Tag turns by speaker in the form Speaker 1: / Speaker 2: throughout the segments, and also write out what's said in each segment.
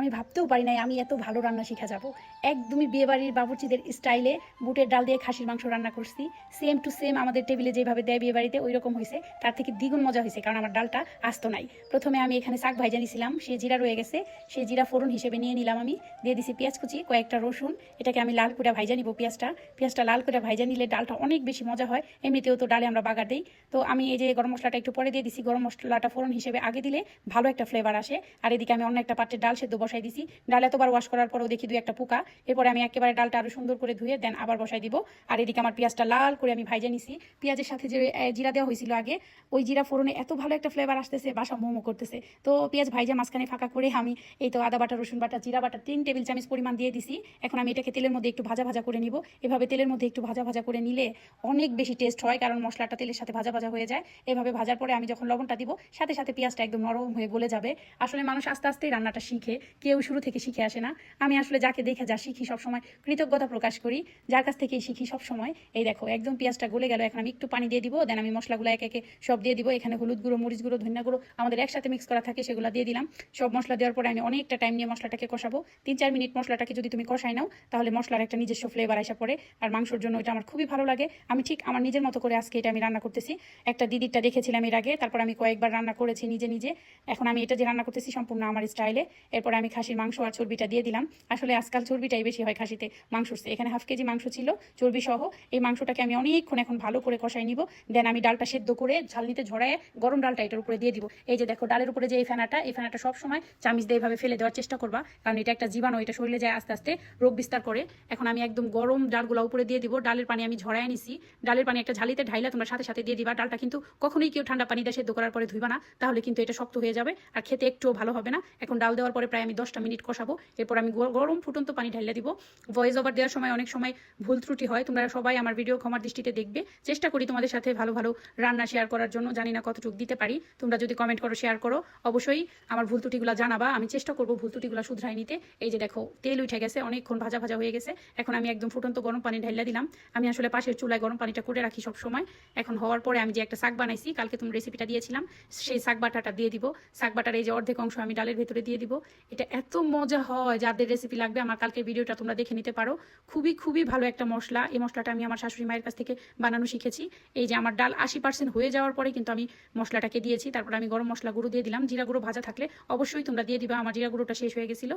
Speaker 1: আমি ভাবতেও পারি নাই আমি এত ভালো রান্না শিখা যাব। একদমই বিয়েবাড়ির বাবুর্চিদের স্টাইলে বুটের ডাল দিয়ে খাসির মাংস রান্না করছি। সেম টু সেম আমাদের টেবিলে যেভাবে দেয় বিয়েবাড়িতে ওই রকম হয়েছে, তার থেকে দ্বিগুণ মজা হয়েছে, কারণ আমার ডালটা আস্ত নাই। প্রথমে আমি এখানে শাক ভাইজা নিয়েছিলাম, সে জিরা রয়ে গেছে, সেই জিরা ফোড়ন হিসেবে নিয়ে নিলাম। আমি দিয়ে দিছি পেঁয়াজ কুচি, কয়েকটা রসুন, এটাকে আমি লাল করে ভাইজা নিব। পেঁয়াজটা লাল করে ভাইজা নিলে ডালটা অনেক বেশি মজা হয়। এমনিতেও তো ডালে আমরা বাগার দিই। তো আমি এই যে গরম মশলাটা একটু পরে দিয়ে দিছি, গরম মশলাটা ফোড়ন হিসেবে আগে দিলে ভালো একটা ফ্লেভার আসে। আর এদিকে আমি অন্য একটা পাত্রে ডাল সেদ্ধ বসাই দিছি। ডাল এতবার ওয়াশ করার পরেও দেখি দুই একটা পোকা। এরপরে আমি একেবারে ডালটা আরো সুন্দর করে ধুয়ে দেন আবার বসাই দিব। আর এদিকে আমার পেঁয়াজটা লাল করে আমি ভাইজা নিছি। পেঁয়াজের সাথে যে জিরা দেওয়া হয়েছিল আগে, ওই জিরা ফোড়নে এত ভালো একটা ফ্লেভার আসতেছে, বাসা মোমো করতেছে। তো পেঁয়াজ ভাইজা মাঝখানে ফাঁকা করে আমি এই তো আদা বাটা, রসুন বাটা, জিরা বাটা 3 টেবিল চামচ পরিমাণ দিয়ে দিছি। এখন আমি এটাকে তেলের মধ্যে একটু ভাজা ভাজা করে নিব। এভাবে তেলের মধ্যে একটু ভাজা ভাজা করে নিলে অনেক বেশি টেস্ট হয়, কারণ মশলাটা তেলের সাথে ভাজা ভাজা হয়ে যায়। এভাবে ভাজার পরে আমি যখন লবণটা দিব, সাথে সাথে পেঁয়াজটা একদম নরম হয়ে গলে যাবে। আসলে মানুষ আস্তে আস্তেই রান্নাটা শিখে, কেউ শুরু থেকে শিখে আসে না। আমি আসলে যাকে দেখে যা শিখি সবসময় কৃতজ্ঞতা প্রকাশ করি, যার কাছ থেকেই শিখি সবসময়। এই দেখো একদম পেঁয়াজটা গলে গেল। এখন আমি একটু পানি দিয়ে দিব, দেন আমি মশলাগুলো একে একে সব দিয়ে দিব। এখানে হলুদ গুঁড়ো, মরিচ গুঁড়ো, ধনিয়া গুঁড়ো আমাদের একসাথে মিক্স করা থাকে, সেগুলো দিয়ে দিলাম। সব মশলা দেওয়ার পরে আমি অনেকটা টাইম নিয়ে মশলাটাকে কষাবো। 3-4 মিনিট মশলাটাকে যদি তুমি কষাই নাও, তাহলে মশলার একটা নিজস্ব ফ্লেভার আসা পড়ে। আর মাংসের জন্য এটা আমার খুবই ভালো লাগে। আমি ঠিক আমার নিজের মতো করে আজকে এটা আমি রান্না করতেছি। একটা দিদিরটা দেখেছিলাম এর আগে, তারপর আমি কয়েকবার রান্না করেছি নিজে নিজে। এখন আমি এটা যে রান্না করতেছি সম্পূর্ণ আমার স্টাইলে। এরপরে আমি খাসির মাংস আর চর্বিটা দিয়ে দিলাম। আসলে আজকাল চর্বিটাই বেশি হয় খাসিতে মাংসর চেয়ে। এখানে 1/2 কেজি মাংস ছিল চর্বি সহ। এই মাংসটাকে আমি অনেকক্ষণ এখন ভালো করে কষাই নিব। দেন আমি ডালটা সেদ্ধ করে ঝালনিতে ঝরায় গরম ডালটা এটার উপরে দিয়ে দিব। এই যে দেখো ডালের উপরে যে এই ফেনাটা সবসময় চামিচ দিয়ে এইভাবে ফেলে দেওয়ার চেষ্টা করবা, কারণ এটা একটা জীবাণু, এটা শরীরে যায় আস্তে আস্তে রোগ বিস্তার করে। এখন আমি একদম গরম ডালগুলো উপরে দিয়ে দিব। ডালের পানি আমি ঝরায় নিছি। ডালের পানি একটা ঝালিতে ঢাইলা তোমরা সাথে সাথে দিয়ে দিবা। ডালটা কিন্তু কখনোই কেউ ঠান্ডা পানি দিয়ে সেদ্ধ করার পরে ধুইবা না, তাহলে কিন্তু এটা শক্ত হয়ে যাবে আর খেতে একটুও ভালো হবে না। এখন ডাল দেওয়ার পরে প্রায় আমি 10টা মিনিট কষাবো। এরপর আমি গরম ফুটন্ত পানি ঢাইলা দিব। ভয়েস ওভার দেওয়ার সময় অনেক সময় ভুল ত্রুটি হয়, তোমরা সবাই আমার ভিডিও ক্ষমার দৃষ্টিতে দেখবে। চেষ্টা করি তোমাদের সাথে ভালো ভালো রান্না শেয়ার করার জন্য, জানি না কতটুকু দিতে পারি। তোমরা যদি কমেন্ট করো, শেয়ার করো, অবশ্যই আমার ভুল ত্রুটিগুলো জানাবা। আমি চেষ্টা করবো ভুল ত্রুটিগুলো শুধরাই নিতে। এই যে দেখো তেল উঠে গেছে, অনেকক্ষণ ভাজা ভাজা হয়ে গেছে। এখন আমি একদম ফুটন্ত গরম পানি ঢাইলা দিলাম। আমি আসলে পাশের চুলায় গরম পানিটা করে রাখি সব সময়। এখন হওয়ার পরে আমি যে একটা শাক বানাইছি, কালকে তুমি রেসিপিটা দিয়েছিলাম, সেই শাক বাটাটা দিয়ে দিব। শাক বাটার এই যে অর্ধেক অংশ আমি ডালের ভেতরে দিয়ে দিব। এটা এত মজা হয়, যাদের রেসিপি লাগবে আমার কালকের ভিডিওটা তোমরা দেখে নিতে পারো। খুবই খুবই ভালো একটা মশলা। এই মশলাটা আমি আমার শাশুড়ি মায়ের কাছ থেকে বানানো শিখেছি। এই যে আমার ডাল 80% হয়ে যাওয়ার পরে কিন্তু আমি মশলাটাকে দিয়েছি। তারপর আমি গরম মশলা গুঁড়ো দিয়ে দিলাম। জিরা গুঁড়ো ভাজা থাকলে অবশ্যই তোমরা দিয়ে দিবা। আমার জিরা গুঁড়োটা শেষ হয়ে গেছিল।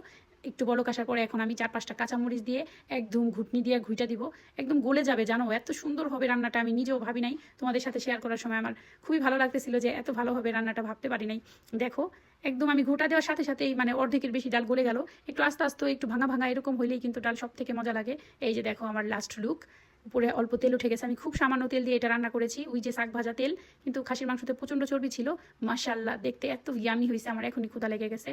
Speaker 1: একটু বলক আসার পরে এখন আমি 4-5টা কাঁচামরিচ দিয়ে একদম ঘুটনি দিয়ে ঘুইটা দিব। একদম গলে যাবে, জানো এত সুন্দর হবে রান্নাটা। আমি নিজেও ভাবি নাই, তোমাদের সাথে শেয়ার করার সময় আমার খুবই ভালো লাগতেছিল যে এত ভালো হবে রান্নাটা, ভাবতে পারি নাই। দেখো একদম আমি ঘোটা দেওয়ার সাথে সাথেই মানে অর্ধেকের বেশি ডাল গলে গেল। একটু আস্তে আস্তে একটু ভাঙা ভাঙা এরকম হইলেই কিন্তু ডাল সব থেকে মজা লাগে। এই যে দেখো আমার লাস্ট লুক, উপরে অল্প তেল উঠে গেছে। আমি খুব সামান্য তেল দিয়ে এটা রান্না করেছি, ওই যে শাক ভাজা তেল, কিন্তু খাসির মাংসতে প্রচণ্ড চর্বি ছিল। মাশাআল্লাহ দেখতে এত ইয়ামি হয়েছে, আমার এখনই ক্ষুধা লেগে গেছে।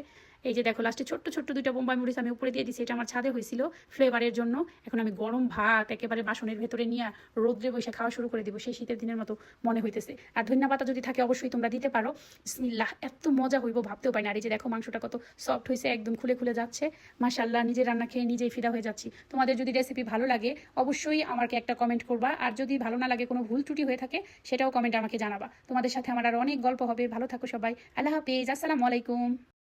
Speaker 1: এই যে দেখো লাস্টে ছোট্ট ছোট্ট 2টা বোম্বাই মরিচ আমি উপরে দিয়ে দিয়েছি, এটা আমার ছাদে হয়েছিল ফ্লেভারের জন্য। এখন আমি গরম ভাত একেবারে বাসনের ভেতরে নিয়ে রোদ্রে বসে খাওয়া শুরু করে দিব, সেই শীতের দিনের মতো মনে হইতেছে। আর ধনিয়া পাতা যদি থাকে অবশ্যই তোমরা দিতে পারো। বিসমিল্লাহ, এত মজা হইব ভাবতেও পারি না। আর এই যে দেখো মাংসটা কত সফট হয়েছে, একদম খুলে খুলে যাচ্ছে। মাশাআল্লাহ, নিজের রান্না খেয়ে নিজেই ফিদা হয়ে যাচ্ছি। তোমাদের যদি রেসিপি ভালো লাগে অবশ্যই আমাকে একটা কমেন্ট করবা, আর যদি ভালো না লাগে, কোনো ভুল ত্রুটি হয়ে থাকে, সেটাও কমেন্টে আমাকে জানাবা। তোমাদের সাথে আমার আরো অনেক গল্প হবে। ভালো থাকো সবাই, আল্লাহ হাফেজ, আসসালামু আলাইকুম।